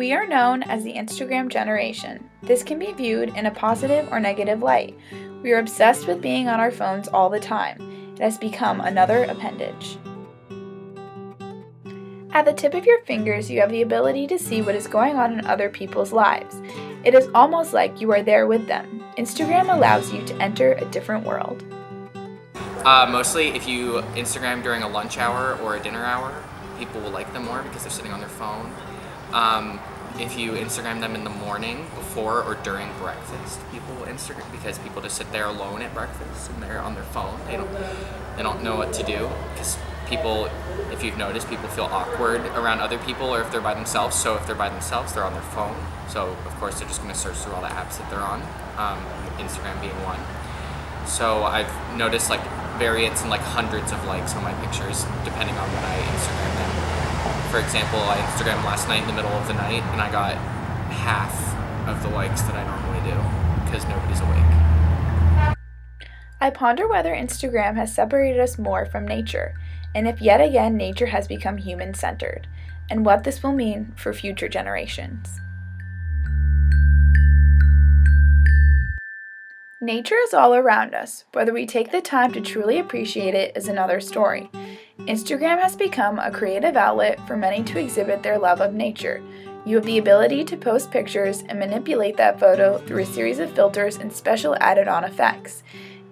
We are known as the Instagram generation. This can be viewed in a positive or negative light. We are obsessed with being on our phones all the time. It has become another appendage. At the tip of your fingers, you have the ability to see what is going on in other people's lives. It is almost like you are there with them. Instagram allows you to enter a different world. Mostly if you Instagram during a lunch hour or a dinner hour, people will like them more because they're sitting on their phone. If you Instagram them in the morning, before or during breakfast, people will Instagram because people just sit there alone at breakfast and they're on their phone. They don't know what to do because people, if you've noticed, people feel awkward around other people or if they're by themselves. So if they're by themselves, they're on their phone. So of course they're just going to search through all the apps that they're on, Instagram being one. So I've noticed like variants and like hundreds of likes on my pictures depending on when I Instagram them. For example, I Instagrammed last night in the middle of the night and I got half of the likes that I normally do because nobody's awake. I ponder whether Instagram has separated us more from nature, and if yet again nature has become human-centered, and what this will mean for future generations. Nature is all around us. Whether we take the time to truly appreciate it is another story. Instagram has become a creative outlet for many to exhibit their love of nature. You have the ability to post pictures and manipulate that photo through a series of filters and special added-on effects.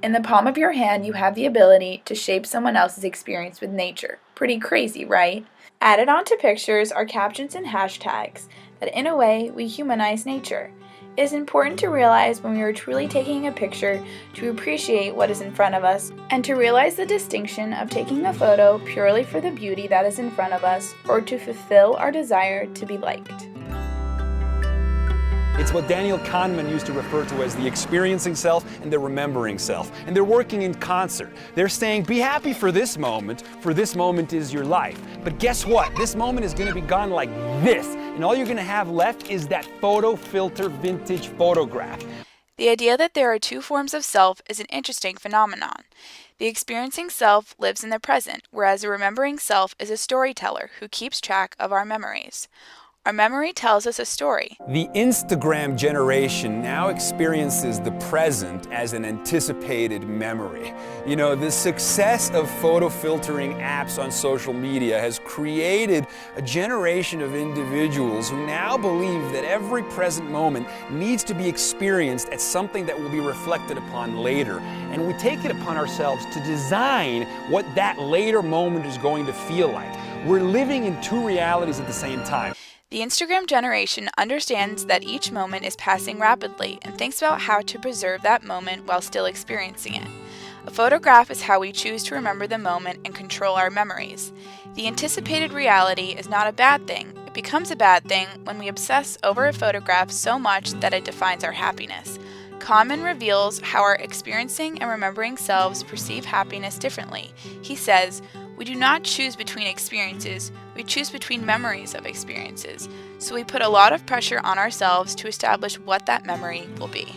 In the palm of your hand, you have the ability to shape someone else's experience with nature. Pretty crazy, right? Added onto pictures are captions and hashtags that, in a way, we humanize nature. It is important to realize when we are truly taking a picture to appreciate what is in front of us and to realize the distinction of taking a photo purely for the beauty that is in front of us or to fulfill our desire to be liked. It's what Daniel Kahneman used to refer to as the experiencing self and the remembering self. And they're working in concert. They're saying, be happy for this moment is your life. But guess what? This moment is going to be gone like this. And all you're going to have left is that photo filter vintage photograph. The idea that there are two forms of self is an interesting phenomenon. The experiencing self lives in the present, whereas a remembering self is a storyteller who keeps track of our memories. Our memory tells us a story. The Instagram generation now experiences the present as an anticipated memory. You know, the success of photo filtering apps on social media has created a generation of individuals who now believe that every present moment needs to be experienced as something that will be reflected upon later. And we take it upon ourselves to design what that later moment is going to feel like. We're living in two realities at the same time. The Instagram generation understands that each moment is passing rapidly and thinks about how to preserve that moment while still experiencing it. A photograph is how we choose to remember the moment and control our memories. The anticipated reality is not a bad thing. It becomes a bad thing when we obsess over a photograph so much that it defines our happiness. Kahneman reveals how our experiencing and remembering selves perceive happiness differently. He says, "We do not choose between experiences, we choose between memories of experiences. So we put a lot of pressure on ourselves to establish what that memory will be."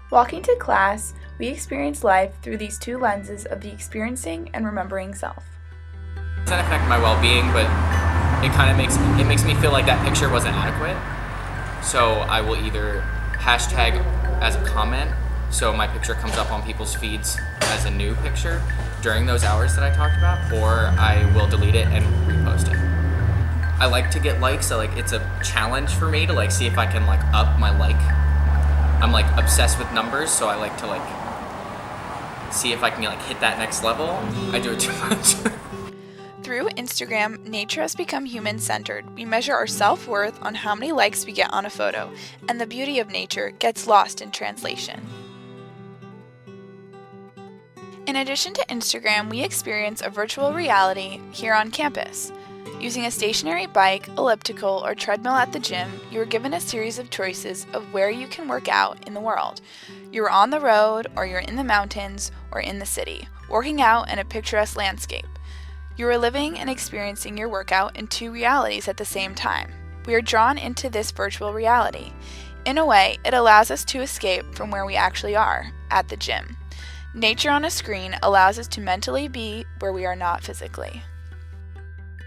Walking to class, we experience life through these two lenses of the experiencing and remembering self. It doesn't affect my well-being, but it kind of makes me feel like that picture wasn't adequate. So I will either hashtag as a comment, so my picture comes up on people's feeds as a new picture during those hours that I talked about, or I will delete it and repost it. I like to get likes, so like it's a challenge for me to like see if I can like up my like. I'm like obsessed with numbers, so I like to like see if I can like hit that next level. I do it too much. Through Instagram, nature has become human-centered. We measure our self-worth on how many likes we get on a photo, and the beauty of nature gets lost in translation. In addition to Instagram, we experience a virtual reality here on campus. Using a stationary bike, elliptical, or treadmill at the gym, you are given a series of choices of where you can work out in the world. You're on the road, or you're in the mountains, or in the city, working out in a picturesque landscape. You are living and experiencing your workout in two realities at the same time. We are drawn into this virtual reality. In a way, it allows us to escape from where we actually are, at the gym. Nature on a screen allows us to mentally be where we are not physically.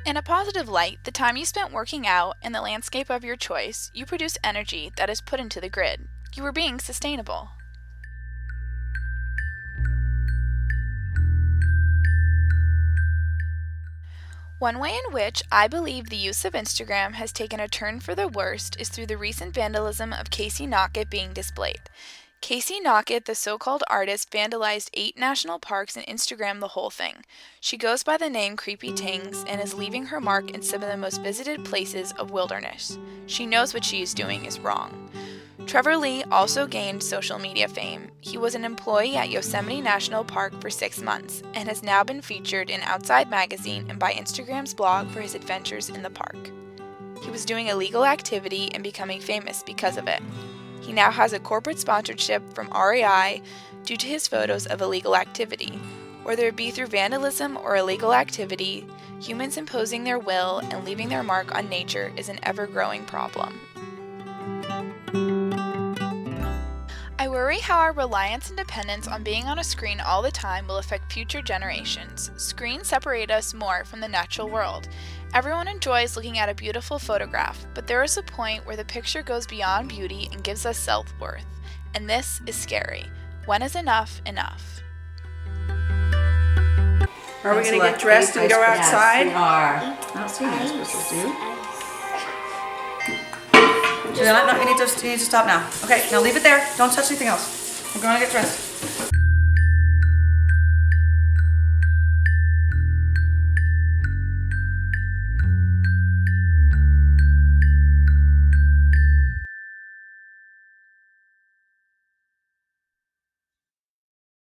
In a positive light, the time you spent working out and the landscape of your choice, you produce energy that is put into the grid. You are being sustainable. One way in which I believe the use of Instagram has taken a turn for the worst is through the recent vandalism of Casey Knockett being displayed. Casey Knockett, the so-called artist, vandalized 8 national parks and Instagrammed the whole thing. She goes by the name Creepy Tings and is leaving her mark in some of the most visited places of wilderness. She knows what she is doing is wrong. Trevor Lee also gained social media fame. He was an employee at Yosemite National Park for 6 months and has now been featured in Outside Magazine and by Instagram's blog for his adventures in the park. He was doing illegal activity and becoming famous because of it. He now has a corporate sponsorship from REI due to his photos of illegal activity. Whether it be through vandalism or illegal activity, humans imposing their will and leaving their mark on nature is an ever-growing problem. I worry how our reliance and dependence on being on a screen all the time will affect future generations. Screens separate us more from the natural world. Everyone enjoys looking at a beautiful photograph, but there is a point where the picture goes beyond beauty and gives us self-worth. And this is scary. When is enough enough? Are we going to get dressed and go outside? Yes, we are. I don't see what you're supposed to do. No, you need to stop now. Okay, now leave it there. Don't touch anything else. We're going to get dressed.